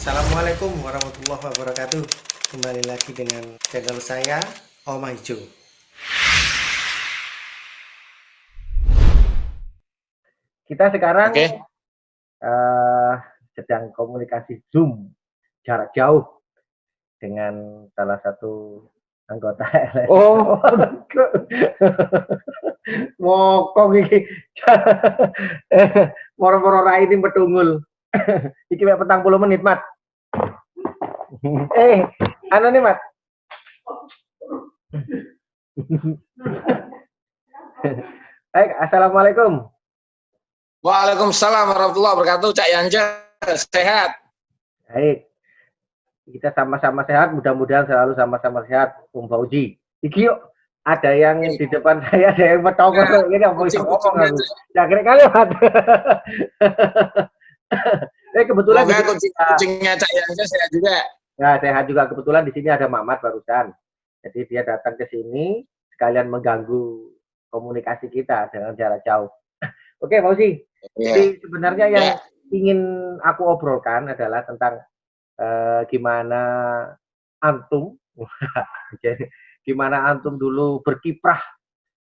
Assalamualaikum warahmatullahi wabarakatuh. Kembali lagi dengan channel saya, Oma Hijau. Kita sekarang sedang komunikasi Zoom jarak jauh dengan salah satu anggota LSM. Oh, mokong iki. Moro-moro rai ini betungul. Iki mek 40 menit, Mat. Anu nih, Mat. Assalamualaikum. Waalaikumsalam warahmatullahi wabarakatuh. Cak Yanja, sehat? Baik. Kita sama-sama sehat, mudah-mudahan selalu sama-sama sehat, Om Fauzi. Iki yuk, ada yang di depan saya, ada yang bertongkol. Ini yang mau ngomong aku. Ya, kira-kira Mat. Kebetulan kucingnya Cak Yanja sehat juga. Ya, sehat juga. Kebetulan di sini ada Mamat barusan. Jadi dia datang ke sini sekalian mengganggu komunikasi kita dengan jarak jauh. Oke, Fauzi. Jadi sebenarnya yang ingin aku obrolkan adalah tentang gimana antum dulu berkiprah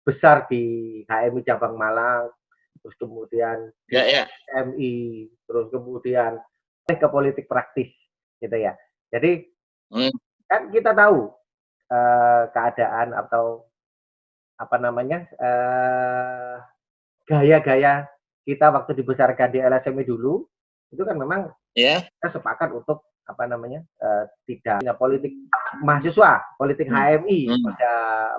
besar di HMI Cabang Malang, terus kemudian MI, terus kemudian ke politik praktis, gitu ya. Jadi kan kita tahu keadaan atau apa namanya gaya-gaya kita waktu dibesarkan di LSMI dulu itu kan memang kita sepakat untuk apa namanya tidak politik mahasiswa, politik HMI pada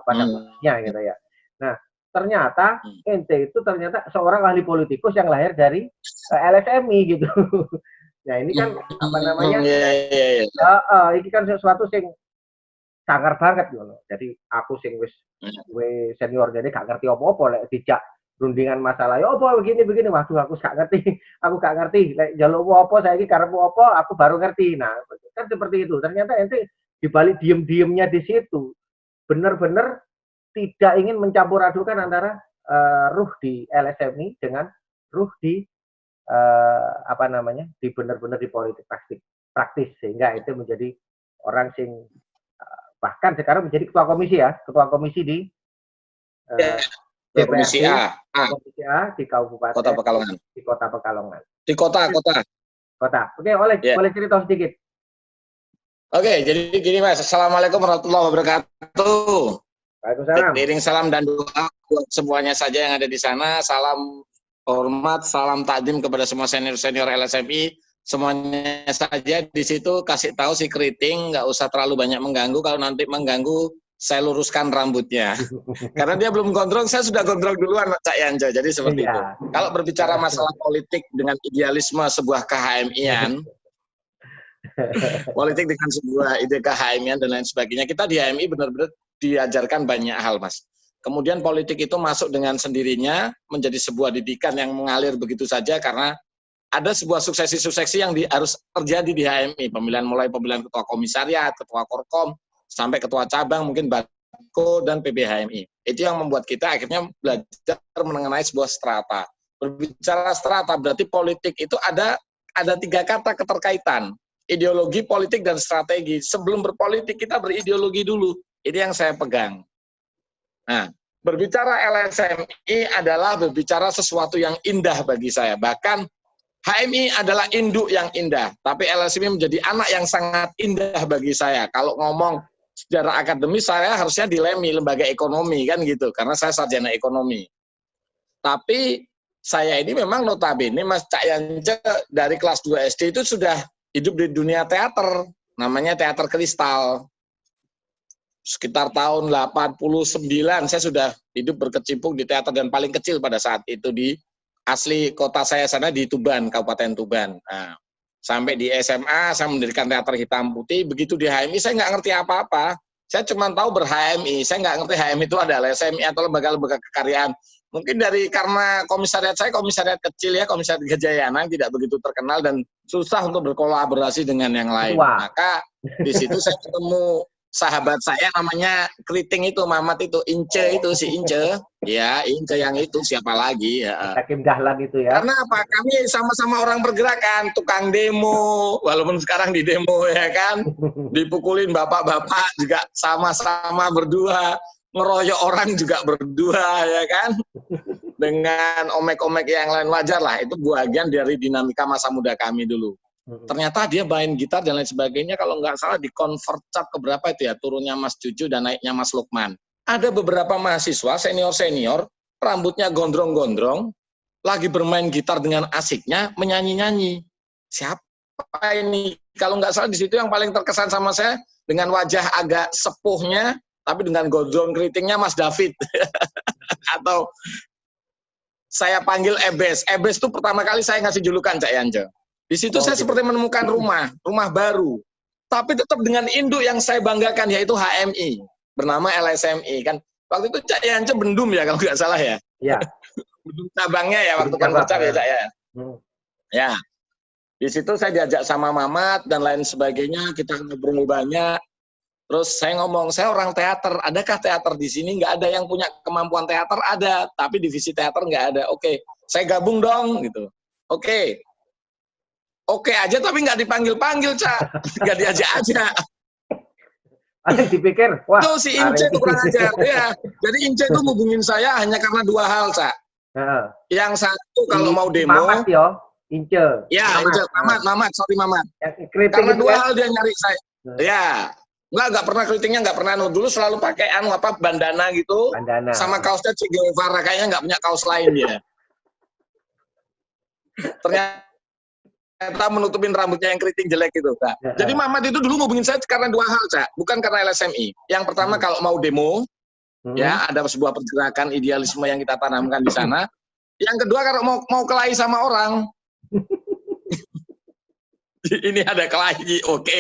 posisinya gitu ya. Nah ternyata ente itu ternyata seorang ahli politikus yang lahir dari LSMI gitu. Nah ini kan apa namanya? Ini kan sesuatu sing sangar banget gitu. Jadi aku sing wis senior jadi gak ngerti apa-apa lek dijak rundingan masalah ya apa begini waduh aku gak ngerti lek njaluk apa saiki karepmu apa aku baru ngerti. Nah kan seperti itu ternyata ente dibalik diem-diemnya di situ benar-benar tidak ingin mencampur adukan antara ruh di LSMI dengan ruh di apa namanya di benar-benar di politik praktis sehingga itu menjadi orang sing bahkan sekarang menjadi ketua komisi di Komisi A di Kabupaten Kota Pekalongan. Di Kota Pekalongan. Di kota. Oke, boleh cerita sedikit. Oke, jadi gini Mas. Assalamualaikum warahmatullahi wabarakatuh. Waalaikumsalam. Iring salam dan doa buat semuanya saja yang ada di sana. Salam hormat, salam takdim kepada semua senior LSMI. Semuanya saja di situ kasih tahu si keriting, nggak usah terlalu banyak mengganggu. Kalau nanti mengganggu, saya luruskan rambutnya. Karena dia belum gondrong, saya sudah gondrong duluan, Cak Yanja. Jadi seperti itu. Kalau berbicara masalah politik dengan idealisme sebuah KHMI-an, politik dengan sebuah ide KHMI-an dan lain sebagainya, kita di HMI benar-benar diajarkan banyak hal, Mas. Kemudian politik itu masuk dengan sendirinya, menjadi sebuah didikan yang mengalir begitu saja, karena ada sebuah suksesi-suksesi yang harus terjadi di HMI. Mulai pemilihan ketua komisariat, ketua korkom, sampai ketua cabang, mungkin Bako dan PBHMI. Itu yang membuat kita akhirnya belajar mengenai sebuah strata. Berbicara strata berarti politik itu ada 3 kata keterkaitan. Ideologi, politik, dan strategi. Sebelum berpolitik kita berideologi dulu. Ini yang saya pegang. Nah, berbicara LSMI adalah berbicara sesuatu yang indah bagi saya. Bahkan HMI adalah induk yang indah, tapi LSMI menjadi anak yang sangat indah bagi saya. Kalau ngomong secara akademis, saya harusnya di LEMI, lembaga ekonomi, kan gitu, karena saya sarjana ekonomi. Tapi saya ini memang notabene, Mas Cak Yanja, dari kelas 2 SD itu sudah hidup di dunia teater, namanya teater kristal. Sekitar tahun 89, saya sudah hidup berkecimpung di teater, dan paling kecil pada saat itu di asli kota saya sana di Tuban, Kabupaten Tuban. Nah, sampai di SMA saya mendirikan teater hitam putih. Begitu di HMI saya nggak ngerti apa-apa. Saya cuma tahu ber-HMI. Saya nggak ngerti HMI itu adalah LSMI atau lembaga-lembaga kekaryaan. Mungkin karena komisariat saya komisariat kecil ya, komisariat Gajayana, tidak begitu terkenal dan susah untuk berkolaborasi dengan yang lain. Maka di situ saya ketemu sahabat saya namanya keriting itu, Mamat itu, Ince itu, si Ince. Ya, Ince yang itu siapa lagi? Ya. Hakim Dahlan itu ya. Karena apa? Kami sama-sama orang bergerakan, tukang demo, walaupun sekarang di demo ya kan, dipukulin bapak-bapak juga sama-sama berdua, ngeroyok orang juga berdua ya kan, dengan omek-omek yang lain wajar lah. Itu bagian dari dinamika masa muda kami dulu. Ternyata dia main gitar dan lain sebagainya, kalau nggak salah di convert cap ke berapa itu ya, turunnya Mas Cucu dan naiknya Mas Lukman. Ada beberapa mahasiswa senior-senior, rambutnya gondrong-gondrong, lagi bermain gitar dengan asiknya, menyanyi-nyanyi. Siapa ini? Kalau nggak salah di situ yang paling terkesan sama saya, dengan wajah agak sepuhnya, tapi dengan gondrong keritingnya Mas David. Atau saya panggil Ebes. Ebes itu pertama kali saya ngasih julukan, Cak Yance. Di situ saya seperti menemukan rumah baru. Tapi tetap dengan induk yang saya banggakan, yaitu HMI. Bernama LSMI. Kan waktu itu Cak Yance Bendum ya, kalau nggak salah ya. Iya. Bendum cabangnya ya, waktu Konvercap ya, Cak ya. Ya. Di situ saya diajak sama Mamat dan lain sebagainya, kita ngobrol banyak. Terus saya ngomong, saya orang teater, adakah teater di sini? Nggak ada yang punya kemampuan teater, ada, tapi divisi teater nggak ada. Oke, saya gabung dong, gitu. Oke aja, tapi nggak dipanggil-panggil, Cak. Nggak diajak aja. Ada dipikir, wah. Itu si Ince itu kurang ajar. Ya. Jadi Ince itu hubungin saya hanya karena dua hal, Cak. Yang satu, kalau mau demo. Mamat ya, Ince. Ya, Ince, Mamat, sorry Mamat. Karena dua hal dia nyari saya. Ya. Nggak pernah kritiknya, nggak pernah. Dulu selalu pakai bandana gitu. Bandana. Sama kaosnya Che Guevara, kayaknya nggak punya kaos lain dia. Ternyata menutupin rambutnya yang keriting jelek gitu, Kak. Jadi Mamat itu dulu ngubungin saya karena dua hal, Cak. Bukan karena LSMI. Yang pertama kalau mau demo, ya ada sebuah pergerakan idealisme yang kita tanamkan di sana. Yang kedua kalau mau kelahi sama orang. Ini ada kelahi, oke.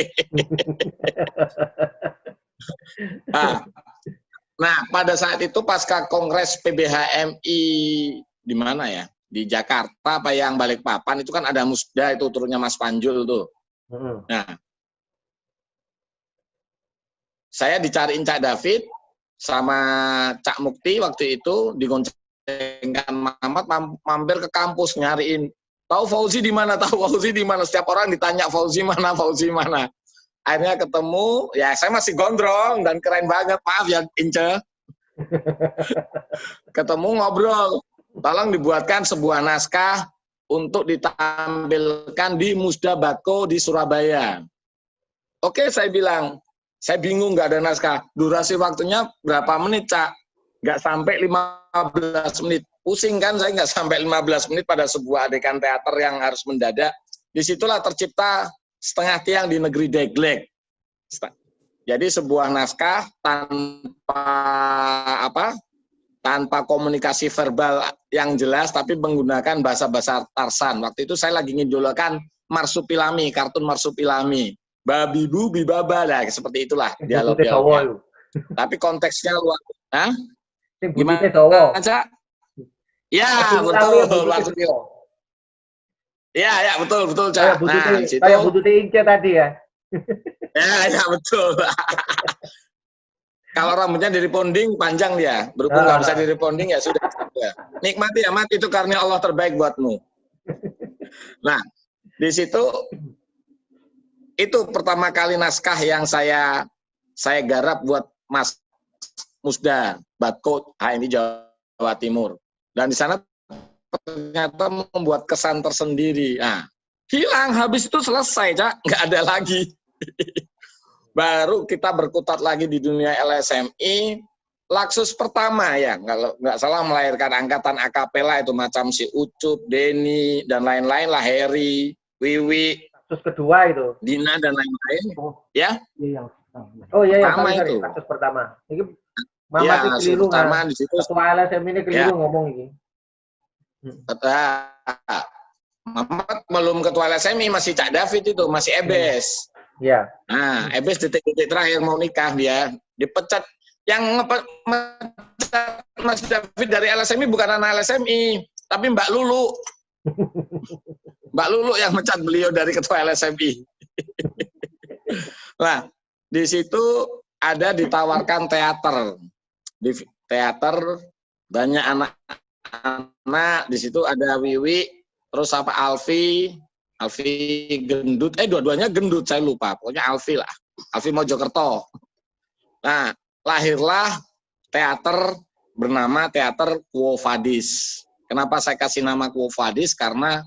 Nah, pada saat itu pasca Kongres PBHMI di mana ya? Di Jakarta apa yang Balikpapan itu kan ada musda itu turunnya Mas Panjul tuh. Nah, saya dicariin Cak David sama Cak Mukti waktu itu, digoncengkan Mamat mampir ke kampus nyariin. Tahu Fauzi di mana? Tahu Fauzi di mana? Setiap orang ditanya Fauzi mana, Fauzi mana. Akhirnya ketemu, ya saya masih gondrong dan keren banget, maaf ya Ince. Ketemu ngobrol, tolong dibuatkan sebuah naskah untuk ditampilkan di Musda Bako di Surabaya. Oke, saya bilang, saya bingung nggak ada naskah. Durasi waktunya berapa menit, Cak? Nggak sampai 15 menit. Pusing kan, saya nggak sampai 15 menit pada sebuah adegan teater yang harus mendadak. Disitulah tercipta Setengah Tiang di Negeri Deglek. Jadi sebuah naskah tanpa komunikasi verbal yang jelas, tapi menggunakan bahasa-bahasa Tarsan. Waktu itu saya lagi ngidolakan Marsupilami, kartun Marsupilami. Babi bu, bibaba, lah seperti itulah dialog-dialognya. Tapi konteksnya luar. Hah? Gimana, Cak? Ya, betul. Ya, betul, Cak. Kayak bututnya Ince tadi ya. Ya, betul. Kalau rambutnya dari ponding panjang dia, berhubung nggak bisa dari ponding ya sudah. Nikmati ya, mati itu karena Allah terbaik buatmu. Nah, di situ itu pertama kali naskah yang saya garap buat Mas Musda Batko HMI Jawa Timur. Dan di sana ternyata membuat kesan tersendiri. Nah, hilang, habis itu selesai, Cak, nggak ada lagi. Baru kita berkutat lagi di dunia LSMI. Laksus pertama ya, kalau nggak salah melahirkan angkatan akapela itu macam si Ucup, Denny, dan lain-lain lah, Heri, Wiwi. Laksus kedua itu. Dina dan lain-lain. Ya? Oh iya, itu. Laksus pertama. Ini Mamat ya, keliru pertama di situ. Ketua LSMI ini keliru ngomong ini. Mamat belum ketua LSMI, masih Cak David itu, masih Ebes. Iya. Nah, Ebes detik-detik terakhir mau nikah dia dipecat. Yang ngepecat Mas David dari LSMI bukan anak LSMI, tapi Mbak Lulu. Mbak Lulu yang mecat beliau dari ketua LSMI. Nah, di situ ada ditawarkan teater. Di teater banyak anak-anak di situ, ada Wiwi, terus apa Alfi gendut, dua-duanya gendut, saya lupa, pokoknya Alfi lah, Alfi Mojokerto. Nah, lahirlah teater bernama Teater Quo Vadis. Kenapa saya kasih nama Quo Vadis? Karena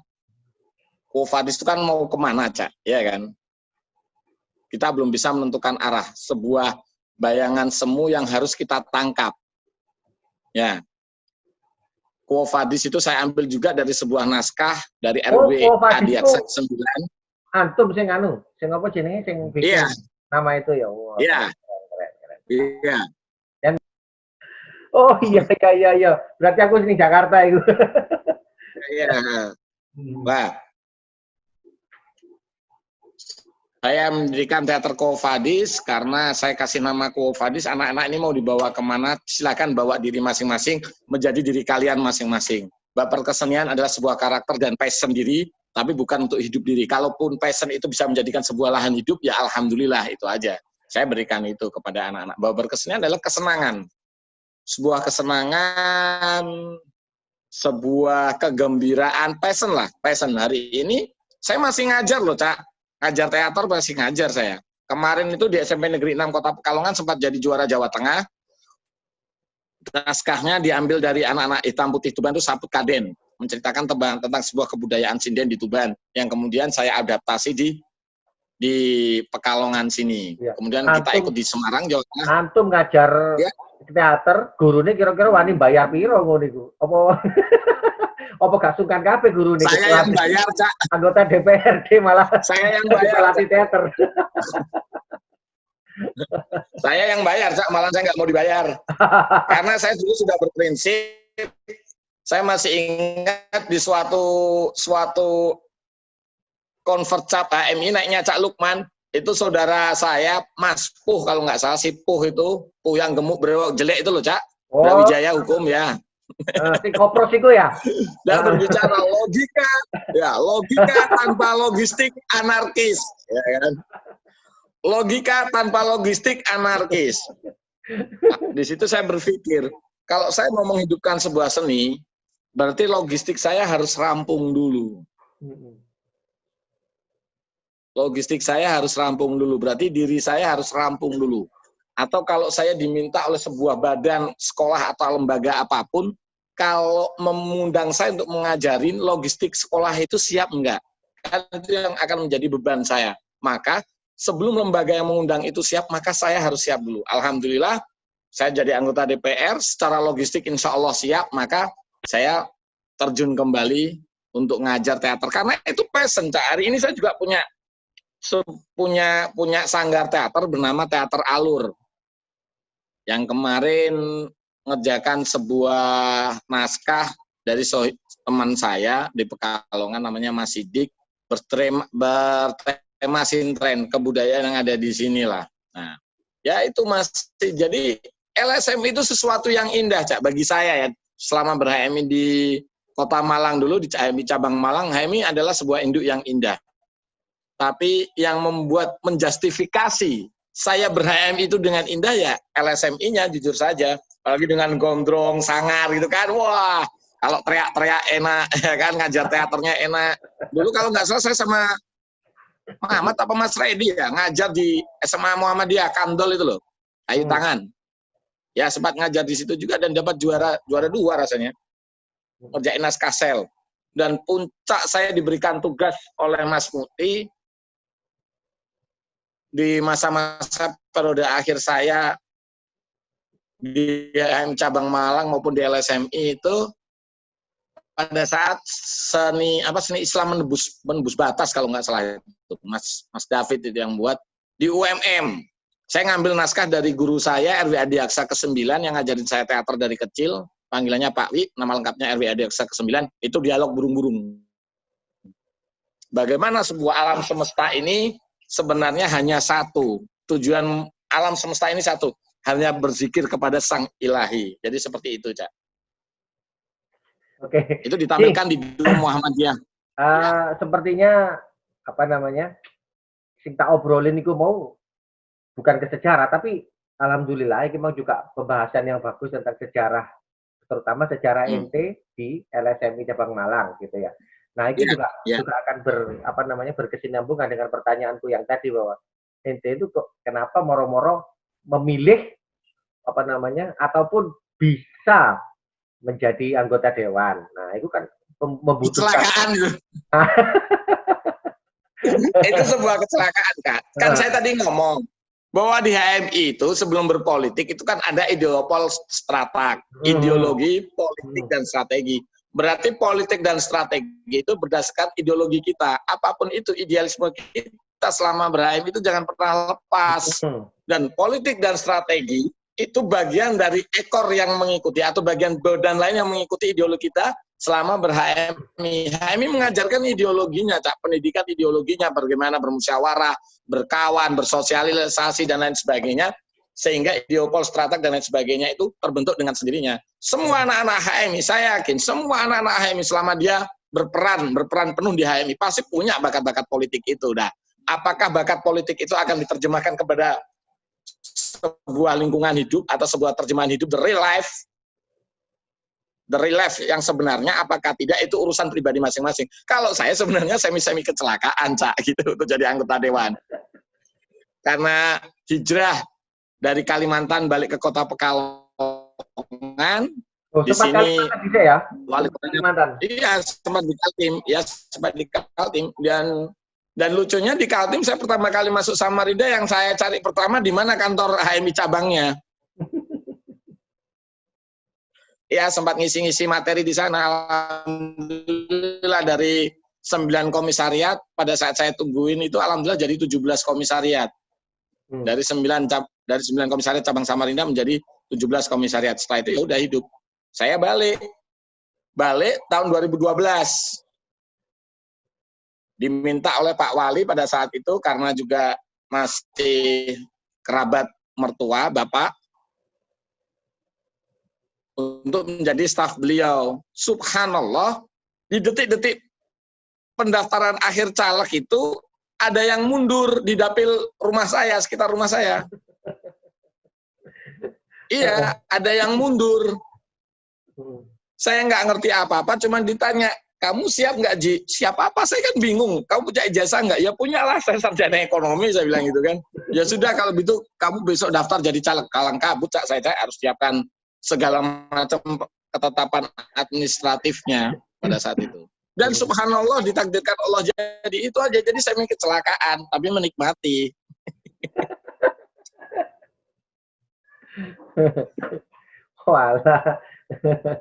Quo Vadis itu kan mau kemana, Cak? Ya kan? Kita belum bisa menentukan arah. Sebuah bayangan semu yang harus kita tangkap. Ya. Quo Vadis itu saya ambil juga dari sebuah naskah dari RW Adiaksa 9. Antum sing anu, sing apa jenenge sing bikin nama itu ya. Wow. Iya. Iya. Oh iya. Berarti aku sini Jakarta itu. Iya. Wah. Saya mendirikan Teater Quo Vadis karena saya kasih nama Quo Vadis, anak-anak ini mau dibawa kemana, silakan bawa diri masing-masing, menjadi diri kalian masing-masing. Baper kesenian adalah sebuah karakter dan passion diri, tapi bukan untuk hidup diri. Kalaupun passion itu bisa menjadikan sebuah lahan hidup, ya alhamdulillah, itu aja. Saya berikan itu kepada anak-anak. Baper kesenian adalah kesenangan. Sebuah kesenangan, sebuah kegembiraan, passion lah. Passion hari ini, saya masih ngajar loh, Cak. Ngajar teater masih ngajar saya. Kemarin itu di SMP Negeri 6 Kota Pekalongan sempat jadi juara Jawa Tengah. Naskahnya diambil dari anak-anak hitam putih Tuban itu Saput Kaden, menceritakan tentang sebuah kebudayaan sinden di Tuban yang kemudian saya adaptasi di Pekalongan sini. Ya. Kemudian kita ikut di Semarang, Jawa Tengah. Antum ngajar teater, gurunya kira-kira wani bayar piro ngono iku? Apa gak sungkan kabeh guru nih? Saya yang bayar, Cak. Anggota DPRD malah. Saya yang bayar. Pelatih teater. Saya yang bayar, Cak. Malah saya nggak mau dibayar. Karena saya dulu sudah berprinsip. Saya masih ingat di suatu Convert HMI naiknya Cak Lukman. Itu saudara saya, Mas Puh, kalau nggak salah si Puh itu. Puh yang gemuk berewok jelek itu loh, Cak. Brawijaya Hukum ya. Si kopros itu ya. Dan berbicara logika tanpa logistik anarkis, ya kan? Logika tanpa logistik anarkis. Nah, di situ saya berpikir, kalau saya mau menghidupkan sebuah seni, berarti logistik saya harus rampung dulu. Logistik saya harus rampung dulu, berarti diri saya harus rampung dulu. Atau kalau saya diminta oleh sebuah badan sekolah atau lembaga apapun, kalau mengundang saya untuk mengajarin logistik sekolah itu siap enggak? Kan itu yang akan menjadi beban saya. Maka sebelum lembaga yang mengundang itu siap, maka saya harus siap dulu. Alhamdulillah, saya jadi anggota DPR, secara logistik insya Allah siap, maka saya terjun kembali untuk ngajar teater. Karena itu passion, Cak. Hari ini saya juga punya sanggar teater bernama Teater Alur. Yang kemarin ngerjakan sebuah naskah dari teman saya di Pekalongan namanya Mas Sidik, bertema sintren, kebudayaan yang ada di sinilah. Nah, ya itu masih jadi LSM itu sesuatu yang indah, Cak, bagi saya ya. Selama ber-HMI di Kota Malang dulu, di HMI cabang Malang, HMI adalah sebuah induk yang indah. Tapi yang membuat menjustifikasi saya ber-HMI itu dengan indah ya LSMI-nya, jujur saja. Apalagi dengan gondrong, sangar gitu kan. Wah, kalau teriak-teriak enak, ya kan, ngajar teaternya enak. Dulu kalau nggak salah saya sama Muhammad apa Mas Redi ya, ngajar di SMA Muhammadiyah, Kandol itu loh, Ayu Tangan. Ya, sempat ngajar di situ juga dan dapat juara 2 rasanya. Ngerjain naskah sel. Dan puncak saya diberikan tugas oleh Mas Muti di masa-masa periode akhir saya di HMI cabang Malang maupun di LSMI itu pada saat seni Islam menembus batas kalau nggak salah itu Mas David itu yang buat di UMM. Saya ngambil naskah dari guru saya RW Adiaksa ke-9 yang ngajarin saya teater dari kecil, panggilannya Pak Wi, nama lengkapnya RW Adiaksa ke-9, itu dialog burung-burung. Bagaimana sebuah alam semesta ini sebenarnya hanya satu. Tujuan alam semesta ini satu. Hanya berzikir kepada Sang Ilahi. Jadi seperti itu, Cak. Oke. Itu ditampilkan di Gedung Muhammadiyah. Sepertinya, sing tak obrolin itu mau bukan ke sejarah, tapi alhamdulillah ini mau juga pembahasan yang bagus tentang sejarah terutama sejarah ente di LSMI Cabang Malang gitu ya. Nah, itu juga akan berkesinambungan dengan pertanyaanku yang tadi, bahwa ente itu kok kenapa moro-moro memilih ataupun bisa menjadi anggota dewan. Nah, itu kan membutuhkan kecelakaan itu. Itu sebuah kecelakaan, Kak. Kan saya tadi ngomong bahwa di HMI itu sebelum berpolitik itu kan ada ideopol strateg, ideologi, politik, dan strategi. Berarti politik dan strategi itu berdasarkan ideologi kita. Apapun itu idealisme kita selama ber-HMI itu jangan pernah lepas. Dan politik dan strategi itu bagian dari ekor yang mengikuti atau bagian badan lain yang mengikuti ideologi kita selama ber-HMI. HMI mengajarkan ideologinya, pendidikan ideologinya, bagaimana bermusyawarah, berkawan, bersosialisasi, dan lain sebagainya, sehingga ideopol, strateg, dan lain sebagainya itu terbentuk dengan sendirinya. Semua anak-anak HMI, saya yakin, semua anak-anak HMI selama dia berperan penuh di HMI, pasti punya bakat-bakat politik itu. Nah, apakah bakat politik itu akan diterjemahkan kepada sebuah lingkungan hidup atau sebuah terjemahan hidup, the real life yang sebenarnya, apakah tidak, itu urusan pribadi masing-masing. Kalau saya sebenarnya semi-semi kecelakaan, Cak, gitu, untuk jadi anggota dewan. Karena hijrah dari Kalimantan balik ke Kota Pekalongan, di sini ya? wali kota, iya, sempat di Kaltim, dan lucunya di Kaltim saya pertama kali masuk Samarinda, yang saya cari pertama di mana kantor HMI cabangnya. Ya, sempat ngisi-ngisi materi di sana. Alhamdulillah dari 9 komisariat, pada saat saya tungguin itu alhamdulillah jadi 17 komisariat. Dari 9 komisariat cabang Samarinda menjadi 17 komisariat. Setelah itu ya udah hidup. Saya balik tahun 2012. Diminta oleh Pak Wali pada saat itu, karena juga masih kerabat mertua Bapak, untuk menjadi staf beliau. Subhanallah, di detik-detik pendaftaran akhir caleg itu ada yang mundur di dapil rumah saya, sekitar rumah saya. Iya, ada yang mundur. Saya nggak ngerti apa-apa, cuma ditanya, kamu siap nggak, Ji? Siap apa? Saya kan bingung. Kamu punya ijazah nggak? Ya punya lah, saya sarjana ekonomi, saya bilang gitu kan. Ya sudah, kalau gitu kamu besok daftar jadi caleg. Kalang kabut, Cak, saya harus siapkan segala macam ketetapan administratifnya pada saat itu. Dan subhanallah, ditakdirkan Allah jadi itu aja. Jadi saya kecelakaan, tapi menikmati. Walah.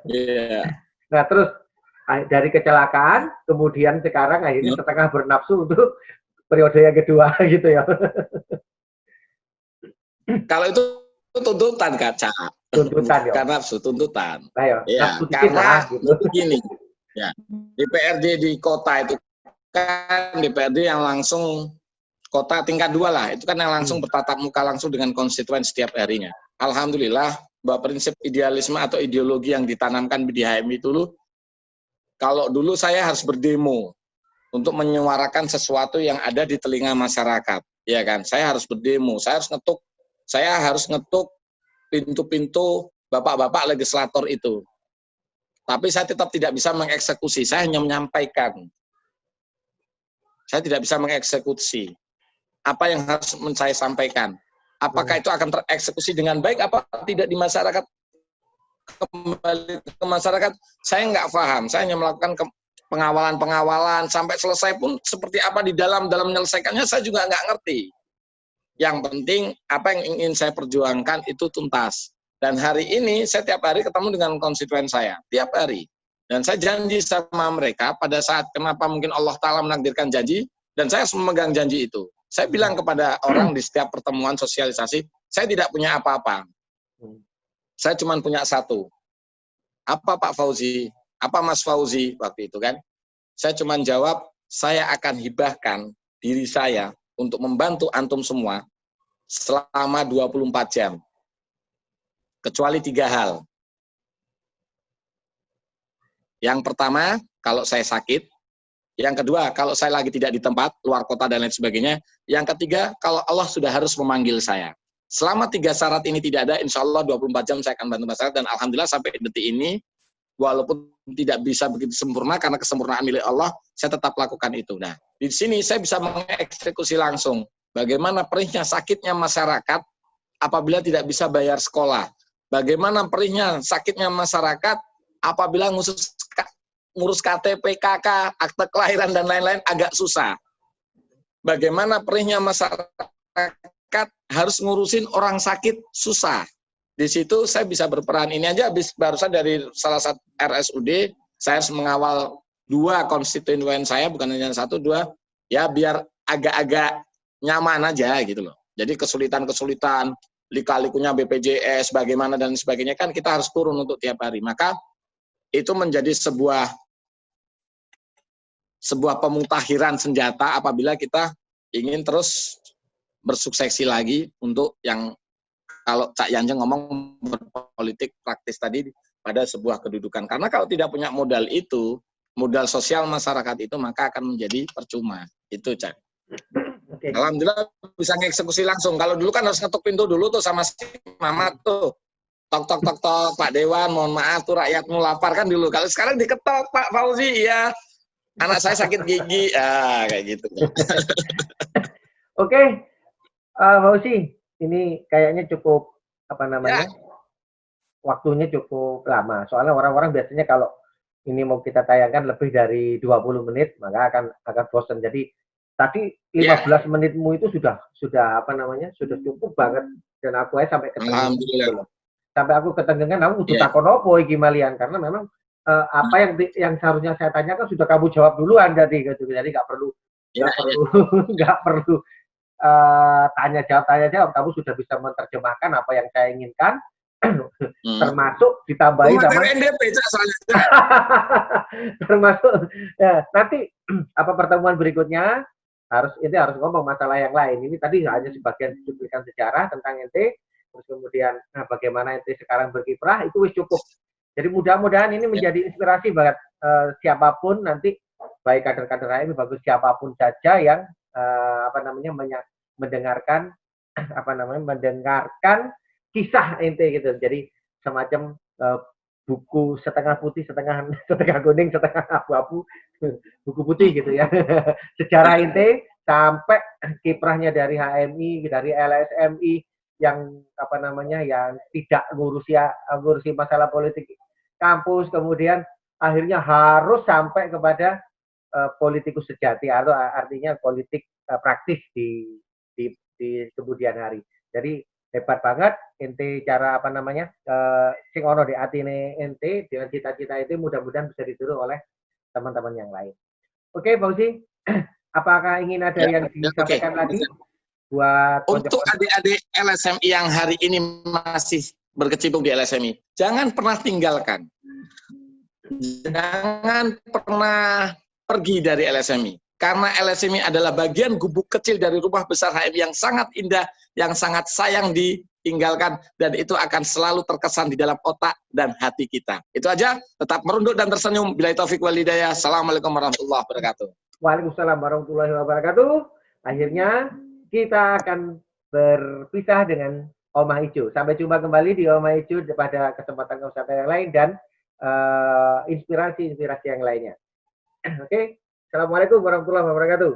Yeah. Nah, terus dari kecelakaan, kemudian sekarang akhirnya setengah bernafsu untuk periode yang kedua gitu ya. Kalau itu tuntutan, Kaca. Tuntutan ya. Karena nafsu, tuntutan. Nah, ya, karena gitu. Begini, ya, DPRD di kota itu kan DPRD yang langsung kota tingkat 2 lah, itu kan yang langsung bertatap muka langsung dengan konstituen setiap harinya. Alhamdulillah, bahwa prinsip idealisme atau ideologi yang ditanamkan di HMI itu dulu, kalau dulu saya harus berdemo untuk menyuarakan sesuatu yang ada di telinga masyarakat, ya kan? Saya harus berdemo, saya harus ngetuk pintu-pintu bapak-bapak legislator itu. Tapi saya tetap tidak bisa mengeksekusi, saya hanya menyampaikan. Saya tidak bisa mengeksekusi apa yang harus saya sampaikan. Apakah itu akan tereksekusi dengan baik apa tidak di masyarakat? Kembali ke masyarakat, saya nggak paham. Saya hanya melakukan pengawalan sampai selesai pun seperti apa di dalam menyelesaikannya saya juga nggak ngerti. Yang penting apa yang ingin saya perjuangkan itu tuntas. Dan hari ini saya tiap hari ketemu dengan konstituen saya, tiap hari. Dan saya janji sama mereka pada saat kenapa mungkin Allah Ta'ala menakdirkan janji, dan saya harus memegang janji itu. Saya bilang kepada orang di setiap pertemuan sosialisasi, saya tidak punya apa-apa. Saya cuma punya satu. Apa Pak Fauzi? Apa Mas Fauzi? Waktu itu kan. Saya cuma jawab, saya akan hibahkan diri saya untuk membantu antum semua selama 24 jam. Kecuali 3 hal. Yang pertama, kalau saya sakit. Yang kedua, kalau saya lagi tidak di tempat, luar kota dan lain sebagainya. Yang ketiga, kalau Allah sudah harus memanggil saya. selama 3 syarat ini tidak ada, insya Allah 24 jam saya akan bantu masyarakat, dan alhamdulillah sampai detik ini, walaupun tidak bisa begitu sempurna karena kesempurnaan milik Allah, saya tetap lakukan itu. Nah, di sini saya bisa mengeksekusi langsung bagaimana perihnya sakitnya masyarakat apabila tidak bisa bayar sekolah. Bagaimana perihnya sakitnya masyarakat apabila ngurus KTP, KK, akte kelahiran, dan lain-lain agak susah. Bagaimana perihnya masyarakat harus ngurusin orang sakit susah. Di situ saya bisa berperan. Ini aja barusan dari salah satu RSUD, saya harus mengawal 2 konstituen saya, bukan hanya 1, 2, ya biar agak-agak nyaman aja gitu loh. Jadi kesulitan-kesulitan, lika-likunya BPJS, bagaimana dan sebagainya, kan kita harus turun untuk tiap hari. Maka itu menjadi sebuah pemutahiran senjata apabila kita ingin terus bersuksesi lagi untuk yang kalau Cak Yanjeng ngomong berpolitik praktis tadi pada sebuah kedudukan. Karena kalau tidak punya modal itu, modal sosial masyarakat itu, maka akan menjadi percuma. Itu, Cak. Okay. Alhamdulillah bisa ngeksekusi langsung. Kalau dulu kan harus ngetuk pintu dulu tuh sama si Mamat tuh. Tok, Pak Dewan, mohon maaf tuh rakyatmu lapar kan dulu. Kalau sekarang diketok, Pak Fauzi, ya anak saya sakit gigi, kayak gitu. Oke, Fauzi, ini kayaknya cukup waktunya cukup lama. Soalnya orang-orang biasanya kalau ini mau kita tayangkan lebih dari 20 menit, maka akan bosan. Jadi tadi 15 menitmu itu sudah cukup banget, dan aku sampai ketemu. Sampai aku ketengengan, aku udah takon opo iki malian, karena memang apa yang seharusnya saya tanyakan sudah kamu jawab duluan tadi, jadi nggak perlu tanya jawab, kamu sudah bisa menerjemahkan apa yang saya inginkan, termasuk ditambahi sama termasuk ya, nanti pertemuan berikutnya harus ngomong masalah yang lain. Ini tadi hanya sebagian cuplikan sejarah tentang ente. Terus kemudian bagaimana ente sekarang berkiprah, itu wis cukup. Jadi mudah-mudahan ini menjadi inspirasi banget siapapun nanti, baik kader-kader HMI, bagus siapapun saja yang mendengarkan kisah ente gitu. Jadi semacam buku setengah putih, setengah kuning, setengah abu-abu, buku putih gitu ya. Sejarah ente sampai kiprahnya dari HMI, dari LSMI, yang yang tidak ngurusi masalah politik kampus, kemudian akhirnya harus sampai kepada politikus sejati, atau artinya politik praktis di kemudian hari. Jadi hebat banget ente cara sing ono di atine ente dengan cita-cita itu, mudah-mudahan bisa ditiru oleh teman-teman yang lain. Oke, Fauzi, apakah ingin ada yang disampaikan lagi? Buat untuk adik-adik LSMI yang hari ini masih berkecimpung di LSMI, jangan pernah tinggalkan, jangan pernah pergi dari LSMI, karena LSMI adalah bagian gubuk kecil dari rumah besar HMI yang sangat indah, yang sangat sayang ditinggalkan, dan itu akan selalu terkesan di dalam otak dan hati kita. Itu aja, tetap merunduk dan tersenyum. Billahi taufiq wal hidayah. Assalamualaikum warahmatullahi wabarakatuh. Waalaikumsalam warahmatullahi wabarakatuh. Akhirnya kita akan berpisah dengan Oma Ijo. Sampai jumpa kembali di Oma Ijo pada kesempatan yang lain, dan inspirasi yang lainnya. Oke, Assalamualaikum warahmatullahi wabarakatuh.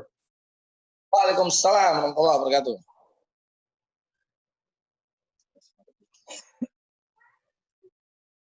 Waalaikumsalam warahmatullahi wabarakatuh.